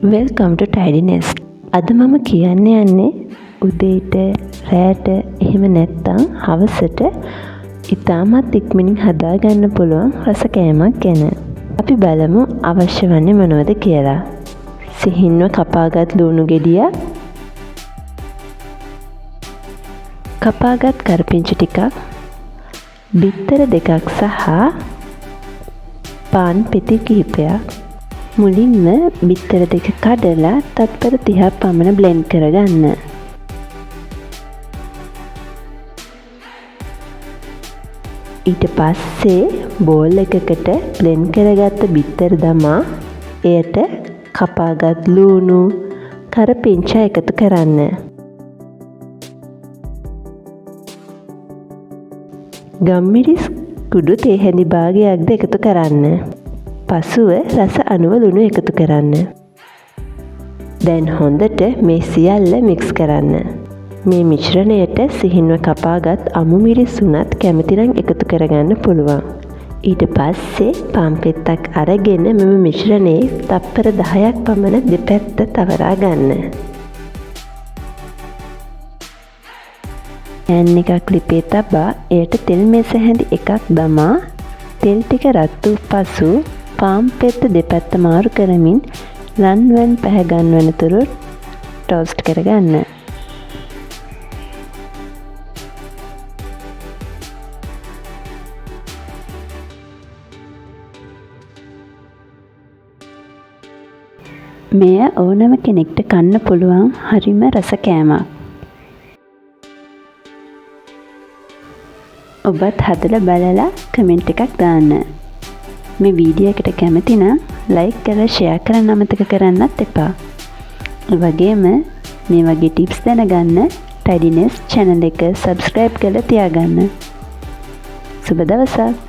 Welcome ටු ටයිඩිනෙස්. අද මම කියන්න යන්නේ උදේට රෑට එහෙම නැත්තම් හවසට ඉතාමත් ඉක්මනින් හදාගන්න පුළුවන් රස කෑමක් ගැන. අපි බලමු අවශ්‍ය වන්නේ මොනවද කියලා. සිහින්ව කපාගත් ලුණු ගෙඩියක්, කපාගත් කරපිංචා ටිකක්, බිත්තර දෙකක් සහ පාන් පෙති කිහිපයක්. මුලින්ම බිත්තර දෙක කඩලා තත්පර 30ක් පමණ බ්ලෙන්ඩ් කරගන්න. ඊට පස්සේ බෝල් එකකට බ්ලෙන්ඩ් කරගත්ත බිත්තර දමා එයට කපාගත් ලුණු, කරපිංචා එකතු කරන්න. ගම්මිරිස් කුඩු තේ හැඳි භාගයක්ද එකතු කරන්න. පසුව රස අනුව ලුණු එකතු කරන්න. දැන් හොඳට මේ සියල්ල මික්ස් කරන්න. මේ මිශ්‍රණයට සිහින්ව කපාගත් අමු මිරිස් උනත් කැමතිනම් එකතු කරගන්න පුළුවන්. ඊට පස්සේ පාන් පෙත්තක් අරගෙන මෙම මිශ්‍රණයේ තප්පර 10ක් පමණ දෙපැත්ත තවරා ගන්න. පෑන් එකක් ලිපේ තබා එයට තෙල් මෙස හැඳි එකක් දමා තෙල් ටික රත් වූ පසු පාන් පෙත්ත දෙපැත්ත මාරු කරමින් රන්වන් පැහැගන්වන තුරු ටෝස්ට් කරගන්න. මෙය ඕනම කෙනෙක්ට කන්න පුළුවන් හරිම රස කෑමක්. ඔබත් හදලා බලලා කමෙන්ට් එකක් දාන්න. මේ වීඩියෝ එකට කැමති නම් ලයික් කරලා ෂෙයා කරන්න අමතක කරන්නත් එපා. ඒ වගේම මේ වගේ ටිප්ස් දැනගන්න ටයිඩිනෙස් channel එක subscribe කරලා තියාගන්න. සුබ දවසක්.